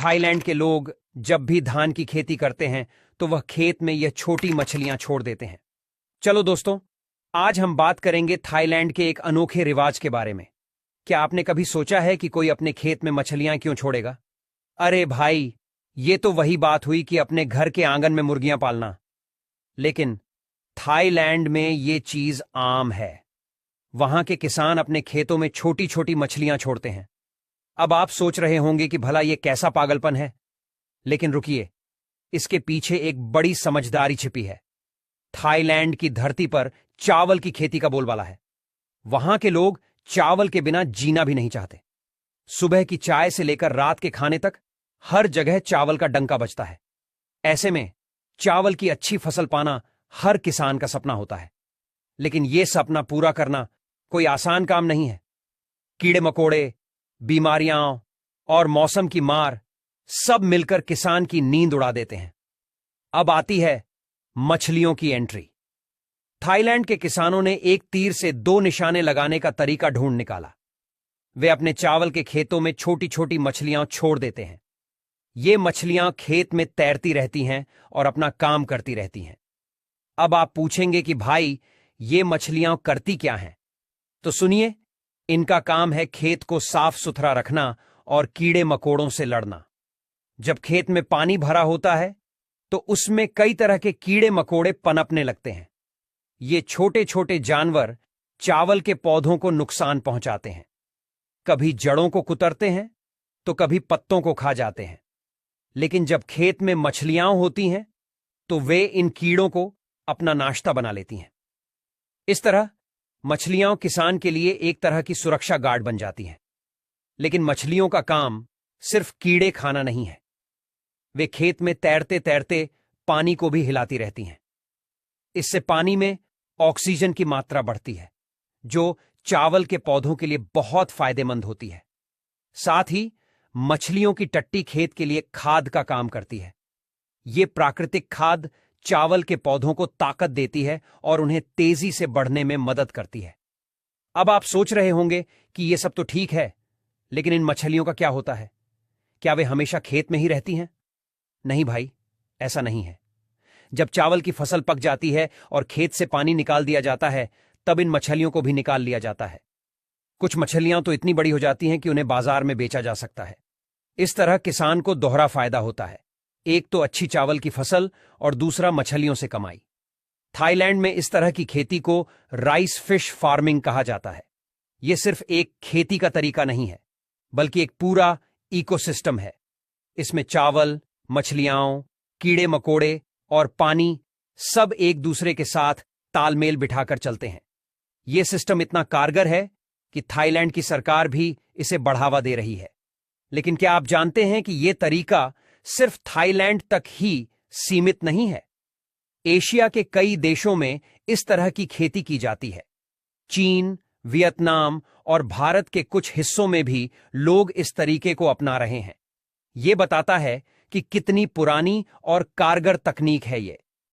Thailand के लोग जब भी धान की खेती करते हैं तो वह खेत में यह छोटी मछलियां छोड़ देते हैं। चलो दोस्तों, आज हम बात करेंगे थाईलैंड के एक अनोखे रिवाज के बारे में। क्या आपने कभी सोचा है कि कोई अपने खेत में मछलियां क्यों छोड़ेगा? अरे भाई, ये तो वही बात हुई कि अपने घर के आंगन में मुर्गियां पालना। लेकिन थाईलैंड में ये चीज आम है। वहां के किसान अपने खेतों में छोटी छोटी मछलियां छोड़ते हैं। अब आप सोच रहे होंगे कि भला ये कैसा पागलपन है, लेकिन रुकिए, इसके पीछे एक बड़ी समझदारी छिपी है। थाईलैंड की धरती पर चावल की खेती का बोलबाला है। वहां के लोग चावल के बिना जीना भी नहीं चाहते। सुबह की चाय से लेकर रात के खाने तक हर जगह चावल का डंका बजता है। ऐसे में चावल की अच्छी फसल पाना हर किसान का सपना होता है। लेकिन यह सपना पूरा करना कोई आसान काम नहीं है। कीड़े मकोड़े, बीमारियां और मौसम की मार सब मिलकर किसान की नींद उड़ा देते हैं। अब आती है मछलियों की एंट्री। थाईलैंड के किसानों ने एक तीर से दो निशाने लगाने का तरीका ढूंढ निकाला। वे अपने चावल के खेतों में छोटी छोटी मछलियां छोड़ देते हैं। ये मछलियां खेत में तैरती रहती हैं और अपना काम करती रहती हैं। अब आप पूछेंगे कि भाई, ये मछलियां करती क्या हैं? तो सुनिए, इनका काम है खेत को साफ सुथरा रखना और कीड़े मकोड़ों से लड़ना। जब खेत में पानी भरा होता है तो उसमें कई तरह के कीड़े मकोड़े पनपने लगते हैं। ये छोटे छोटे जानवर चावल के पौधों को नुकसान पहुंचाते हैं। कभी जड़ों को कुतरते हैं तो कभी पत्तों को खा जाते हैं। लेकिन जब खेत में मछलियां होती हैं तो वे इन कीड़ों को अपना नाश्ता बना लेती हैं। इस तरह मछलियां किसान के लिए एक तरह की सुरक्षा गार्ड बन जाती हैं। लेकिन मछलियों का काम सिर्फ कीड़े खाना नहीं है। वे खेत में तैरते तैरते पानी को भी हिलाती रहती हैं। इससे पानी में ऑक्सीजन की मात्रा बढ़ती है, जो चावल के पौधों के लिए बहुत फायदेमंद होती है। साथ ही मछलियों की टट्टी खेत के लिए खाद का काम करती है। यह प्राकृतिक खाद चावल के पौधों को ताकत देती है और उन्हें तेजी से बढ़ने में मदद करती है। अब आप सोच रहे होंगे कि यह सब तो ठीक है, लेकिन इन मछलियों का क्या होता है? क्या वे हमेशा खेत में ही रहती हैं? नहीं भाई, ऐसा नहीं है। जब चावल की फसल पक जाती है और खेत से पानी निकाल दिया जाता है, तब इन मछलियों को भी निकाल लिया जाता है। कुछ मछलियां तो इतनी बड़ी हो जाती हैं कि उन्हें बाजार में बेचा जा सकता है। इस तरह किसान को दोहरा फायदा होता है। एक तो अच्छी चावल की फसल और दूसरा मछलियों से कमाई। थाईलैंड में इस तरह की खेती को राइस फिश फार्मिंग कहा जाता है। यह सिर्फ एक खेती का तरीका नहीं है, बल्कि एक पूरा इकोसिस्टम है। इसमें चावल, मछलियां, कीड़े मकोड़े और पानी सब एक दूसरे के साथ तालमेल बिठाकर चलते हैं। यह सिस्टम इतना कारगर है कि थाईलैंड की सरकार भी इसे बढ़ावा दे रही है। लेकिन क्या आप जानते हैं कि यह तरीका सिर्फ थाईलैंड तक ही सीमित नहीं है? एशिया के कई देशों में इस तरह की खेती की जाती है। चीन, वियतनाम और भारत के कुछ हिस्सों में भी लोग इस तरीके को अपना रहे हैं। यह बताता है कि कितनी पुरानी और कारगर तकनीक है ये।